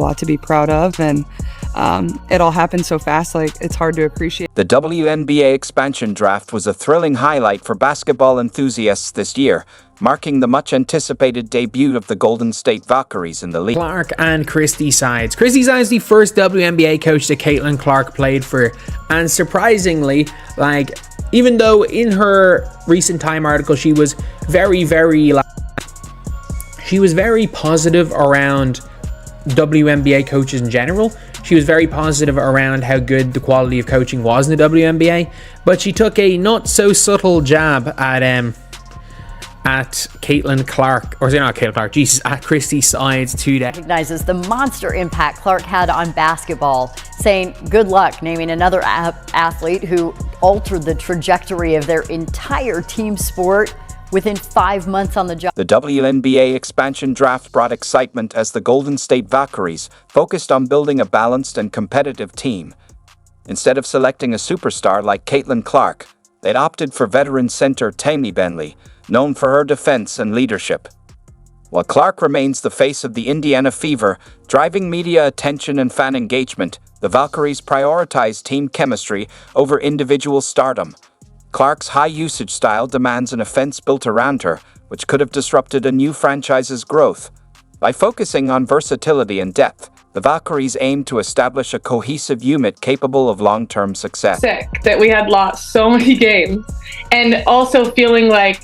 A lot to be proud of, and it all happened so fast, like it's hard to appreciate. The WNBA expansion draft was a thrilling highlight for basketball enthusiasts this year, marking the much-anticipated debut of the Golden State Valkyries in the league. Clark and Christie Sides. Christie Sides, the first WNBA coach that Caitlin Clark played for, and surprisingly, like, even though in her recent Time article she was very positive around WNBA coaches in general. She was very positive around how good the quality of coaching was in the WNBA, but she took a not so subtle jab at Caitlin Clark, or is it not Caitlin Clark? Jesus, at Christie Sides today. Recognizes the monster impact Clark had on basketball, saying good luck naming another athlete who altered the trajectory of their entire team sport within 5 months on the job. The WNBA expansion draft brought excitement as the Golden State Valkyries focused on building a balanced and competitive team. Instead of selecting a superstar like Caitlin Clark, they'd opted for veteran center Tammy Bentley, known for her defense and leadership. While Clark remains the face of the Indiana Fever, driving media attention and fan engagement, the Valkyries prioritize team chemistry over individual stardom. Clark's high-usage style demands an offense built around her, which could have disrupted a new franchise's growth. By focusing on versatility and depth, the Valkyries aim to establish a cohesive unit capable of long-term success. Sick that we had lost so many games, and also feeling like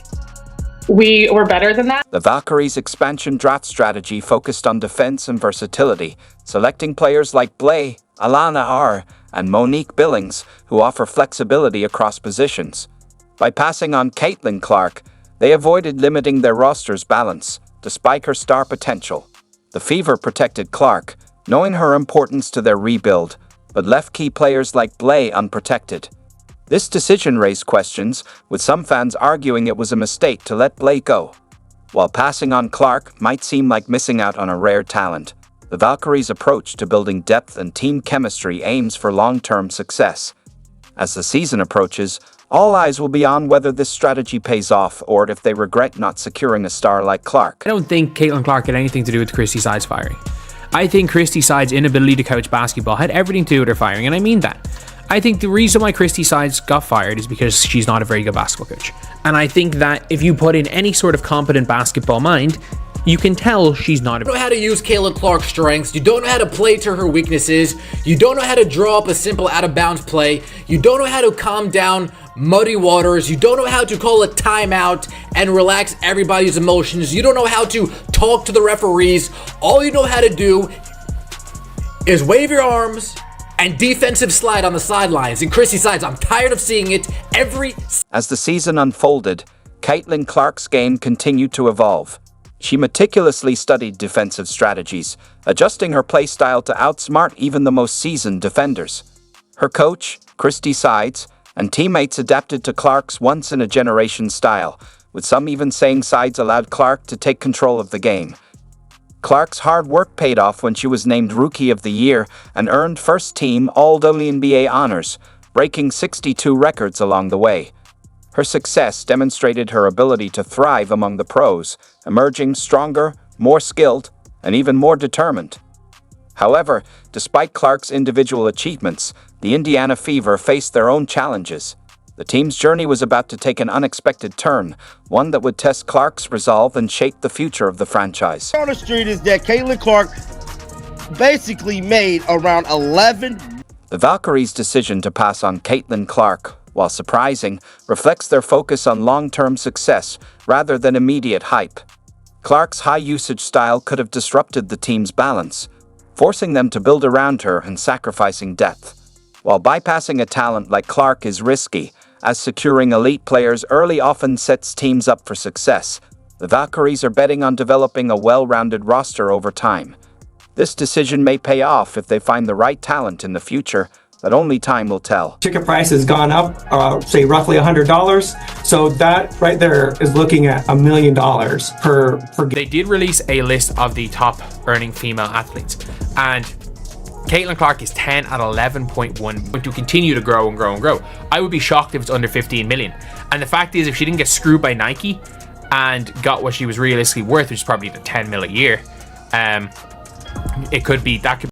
we were better than that. The Valkyries' expansion draft strategy focused on defense and versatility, selecting players like Blay, Alana R., and Monique Billings, who offer flexibility across positions. By passing on Caitlin Clark, they avoided limiting their roster's balance, despite her star potential. The Fever protected Clark, knowing her importance to their rebuild, but left key players like Blay unprotected. This decision raised questions, with some fans arguing it was a mistake to let Blay go. While passing on Clark might seem like missing out on a rare talent, the Valkyries' approach to building depth and team chemistry aims for long-term success. As the season approaches, all eyes will be on whether this strategy pays off or if they regret not securing a star like Clark. I don't think Caitlin Clark had anything to do with Christie Sides firing. I think Christie Sides' inability to coach basketball had everything to do with her firing, and I mean that. I think the reason why Christie Sides got fired is because she's not a very good basketball coach. And I think that if you put in any sort of competent basketball mind, you can tell she's not. You don't know how to use Caitlin Clark's strengths. You don't know how to play to her weaknesses. You don't know how to draw up a simple out-of-bounds play. You don't know how to calm down muddy waters. You don't know how to call a timeout and relax everybody's emotions. You don't know how to talk to the referees. All you know how to do is wave your arms and defensive slide on the sidelines. And Christie Sides, I'm tired of seeing it every... As the season unfolded, Caitlin Clark's game continued to evolve. She meticulously studied defensive strategies, adjusting her play style to outsmart even the most seasoned defenders. Her coach, Christie Sides, and teammates adapted to Clark's once-in-a-generation style, with some even saying Sides allowed Clark to take control of the game. Clark's hard work paid off when she was named Rookie of the Year and earned first-team All-WNBA honors, breaking 62 records along the way. Her success demonstrated her ability to thrive among the pros, emerging stronger, more skilled, and even more determined. However, despite Clark's individual achievements, the Indiana Fever faced their own challenges. The team's journey was about to take an unexpected turn, one that would test Clark's resolve and shape the future of the franchise. On the street is that Caitlin Clark basically made around 11. The Valkyries' decision to pass on Caitlin Clark, while surprising, reflects their focus on long-term success rather than immediate hype. Clark's high-usage style could have disrupted the team's balance, forcing them to build around her and sacrificing depth. While bypassing a talent like Clark is risky, as securing elite players early often sets teams up for success, the Valkyries are betting on developing a well-rounded roster over time. This decision may pay off if they find the right talent in the future, but only time will tell. Ticket price has gone up, say roughly $100. So that right there is looking at $1 million per game. They did release a list of the top earning female athletes, and Caitlin Clark is 10 at 11.1, going to continue to grow and grow and grow. I would be shocked if it's under 15 million. And the fact is, if she didn't get screwed by Nike and got what she was realistically worth, which is probably the 10 mil a year, it could be that could